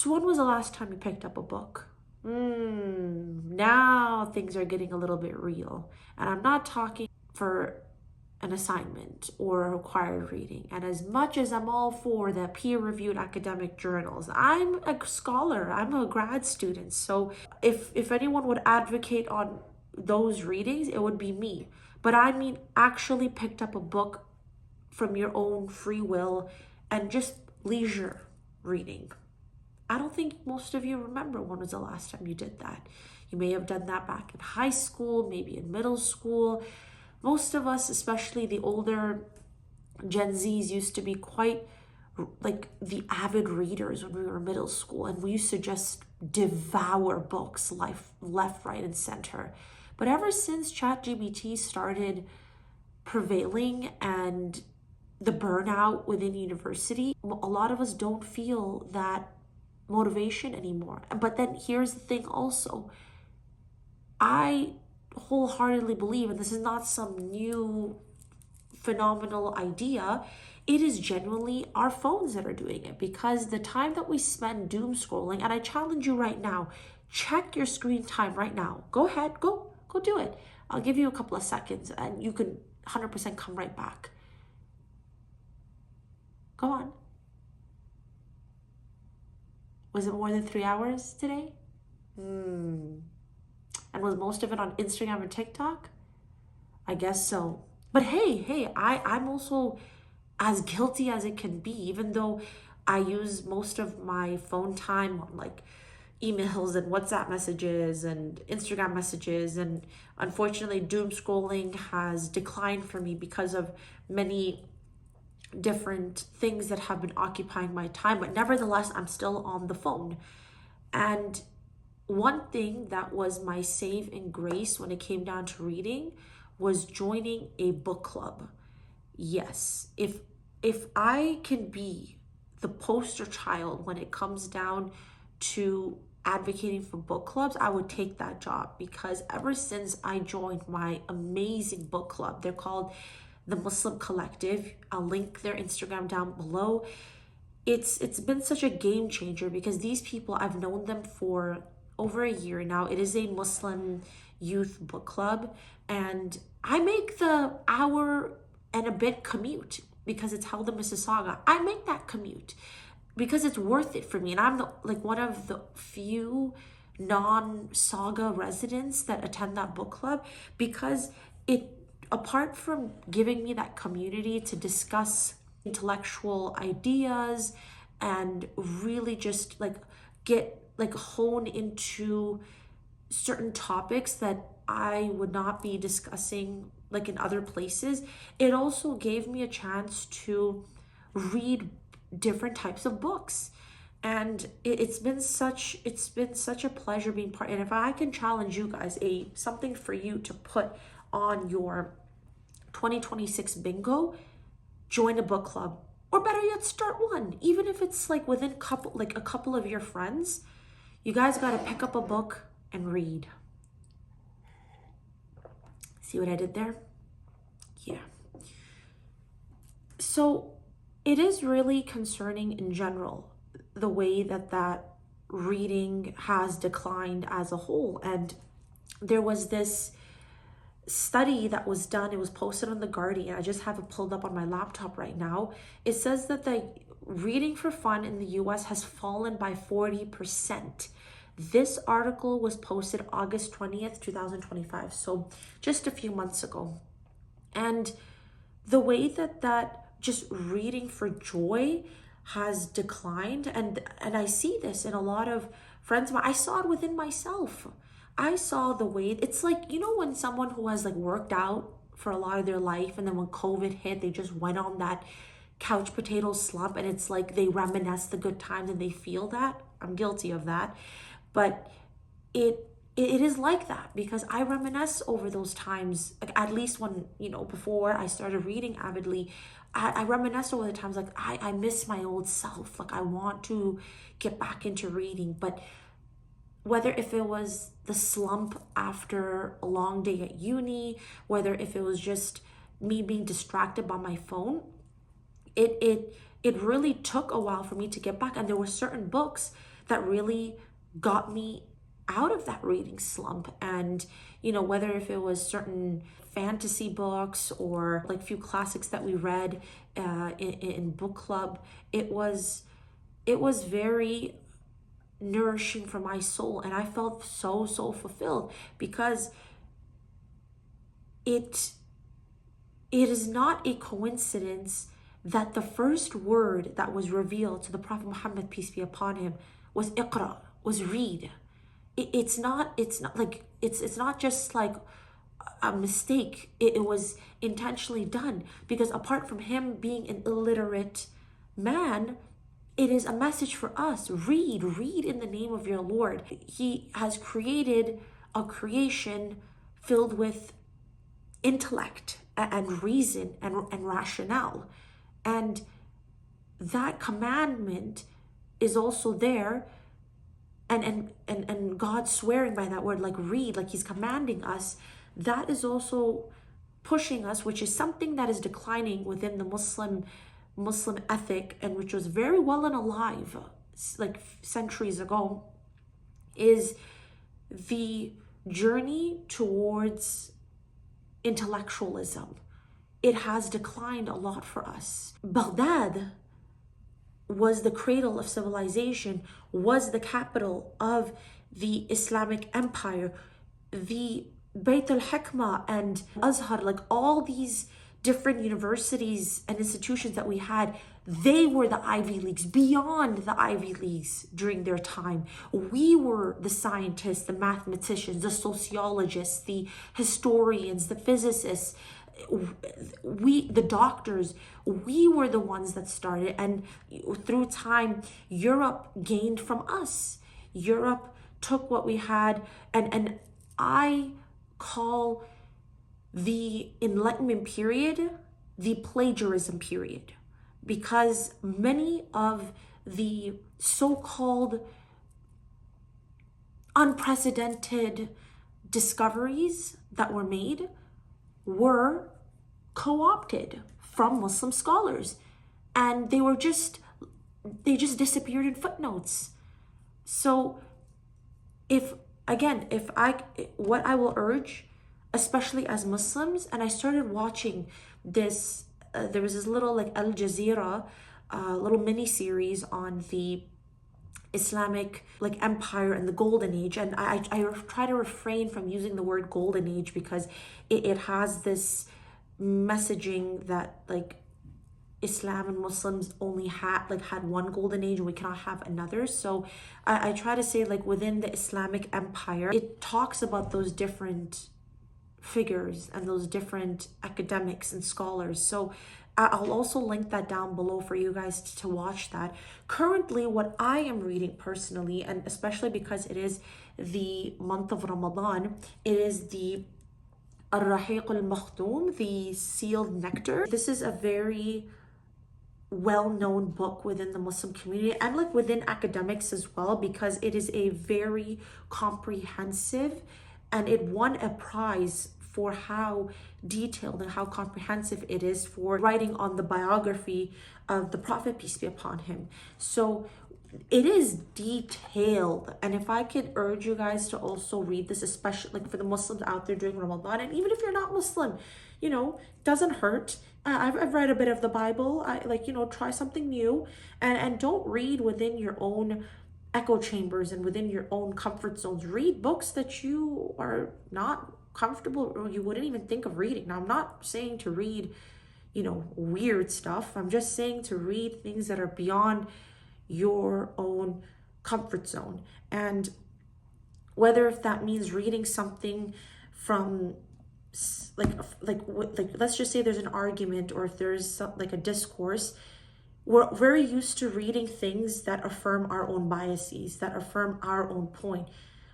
So when was the last time you picked up a book? Now things are getting a little bit real. And I'm not talking for an assignment or a required reading. And as much as I'm all for the peer-reviewed academic journals, I'm a scholar, I'm a grad student. So if anyone would advocate on those readings, it would be me. But I mean actually picked up a book from your own free will and just leisure reading. I don't think most of you remember when was the last time you did that. You may have done that back in high school, maybe in middle school. Most of us, especially the older Gen Zs, used to be quite like the avid readers when we were in middle school, and we used to just devour books left, right, and center. But ever since ChatGPT started prevailing and the burnout within university, a lot of us don't feel that motivation anymore. But then here's the thing also. I wholeheartedly believe, and this is not some new phenomenal idea, it is genuinely our phones that are doing it, because the time that we spend doom scrolling, and I challenge you right now, check your screen time right now. Go ahead, go do it. I'll give you a couple of seconds and you can 100% come right back. Go on. Was it more than 3 hours today? And was most of it on Instagram and TikTok? I guess so. But hey, I'm also as guilty as it can be, even though I use most of my phone time on like emails and WhatsApp messages and Instagram messages. And unfortunately, doom scrolling has declined for me because of many different things that have been occupying my time. But nevertheless, I'm still on the phone. And one thing that was my save and grace when it came down to reading was joining a book club. Yes, if I can be the poster child when it comes down to advocating for book clubs, I would take that job, because ever since I joined my amazing book club, they're called the Muslim Collective. I'll link their Instagram down below. It's been such a game changer, because these people, I've known them for over a year now. It is a Muslim youth book club, and I make the hour and a bit commute because it's held in Mississauga. I make that commute because it's worth it for me, and I'm one of the few non-Saga residents that attend that book club, because it, apart from giving me that community to discuss intellectual ideas and really just hone into certain topics that I would not be discussing like in other places, it also gave me a chance to read different types of books. And it's been such a pleasure being part. And if I can challenge you guys, something for you to put on your 2026 bingo, join a book club, or better yet, start one. Even if it's like within a couple of your friends, you guys got to pick up a book and read. See what I did there? Yeah. So it is really concerning in general, the way that reading has declined as a whole. And there was this study that was done. It was posted on The Guardian. I just have it pulled up on my laptop right now. It says that the reading for fun in the US has fallen by 40%. This article was posted August 20th, 2025. So just a few months ago. And the way that just reading for joy has declined, and I see this in a lot of friends. I saw it within myself. I saw the way it's like, when someone who has like worked out for a lot of their life, and then when COVID hit, they just went on that couch potato slump, and it's like they reminisce the good times and they feel that. I'm guilty of that. But it is like that, because I reminisce over those times, like at least when, before I started reading avidly, I reminisce over the times like I miss my old self. Like I want to get back into reading. But whether if it was the slump after a long day at uni, whether if it was just me being distracted by my phone, it really took a while for me to get back. And there were certain books that really got me out of that reading slump. And whether if it was certain fantasy books or like few classics that we read in book club, it was very nourishing for my soul, and I felt so fulfilled, because it is not a coincidence that the first word that was revealed to the Prophet Muhammad, peace be upon him, was iqra, was read. It's not like it's not just like a mistake. It was intentionally done, because apart from him being an illiterate man, it is a message for us. Read in the name of your Lord. He has created a creation filled with intellect and reason and rationale. And that commandment is also there. And God swearing by that word, like read, like he's commanding us, that is also pushing us, which is something that is declining within the Muslim ethic, and which was very well and alive like centuries ago, is the journey towards intellectualism. It has declined a lot for us. Baghdad was the cradle of civilization, was the capital of the Islamic Empire. The Bayt al-Hikmah and Azhar, like all these different universities and institutions that we had, they were the Ivy Leagues, beyond the Ivy Leagues during their time. We were the scientists, the mathematicians, the sociologists, the historians, the physicists, the doctors. We were the ones that started, and through time, Europe gained from us. Europe took what we had, and I call the Enlightenment period the plagiarism period, because many of the so-called unprecedented discoveries that were made were co-opted from Muslim scholars, and they just disappeared in footnotes. So what I will urge, especially as Muslims, and I started watching this, there was this little like Al Jazeera little mini series on the Islamic like empire and the golden age, and I try to refrain from using the word golden age, because it has this messaging that like Islam and Muslims only had one golden age and we cannot have another. So I try to say, like, within the Islamic empire, it talks about those different figures and those different academics and scholars. So I'll also link that down below for you guys to watch that. Currently, what I am reading personally, and especially because it is the month of Ramadan, it is the Al-Rahiq al-Makhtoum, the sealed nectar. This is a very well-known book within the Muslim community and like within academics as well, because it is a very comprehensive, and it won a prize for how detailed and how comprehensive it is for writing on the biography of the Prophet, peace be upon him. So it is detailed, and if I could urge you guys to also read this, especially like for the Muslims out there during Ramadan, and even if you're not Muslim, doesn't hurt. I've read a bit of the Bible. Try something new, and don't read within your own echo chambers and within your own comfort zones. Read books that you are not comfortable or you wouldn't even think of reading. Now, I'm not saying to read, weird stuff. I'm just saying to read things that are beyond your own comfort zone. And whether if that means reading something from like let's just say there's an argument, or if there's like a discourse, we're very used to reading things that affirm our own biases, that affirm our own point.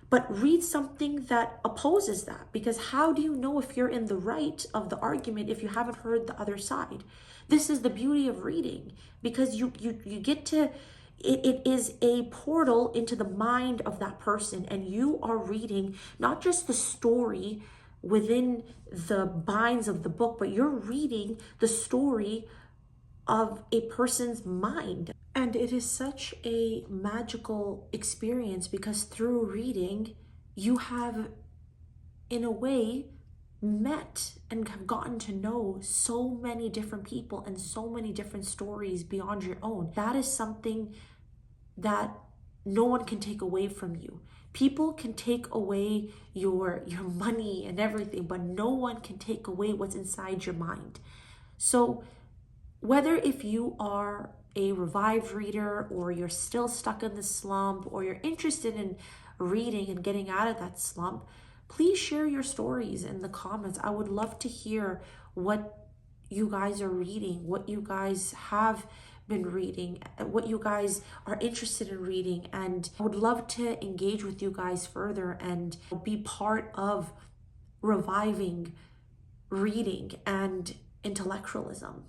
But read something that opposes that, because how do you know if you're in the right of the argument if you haven't heard the other side? This is the beauty of reading, because you get to, it is a portal into the mind of that person, and you are reading not just the story within the binds of the book, but you're reading the story of a person's mind. And it is such a magical experience because through reading, you have, in a way, met and have gotten to know so many different people and so many different stories beyond your own. That is something that no one can take away from you. People can take away your money and everything, but no one can take away what's inside your mind. So whether if you are a revived reader or you're still stuck in the slump or you're interested in reading and getting out of that slump, please share your stories in the comments. I would love to hear what you guys are reading, what you guys have been reading, what you guys are interested in reading, and I would love to engage with you guys further and be part of reviving reading and intellectualism.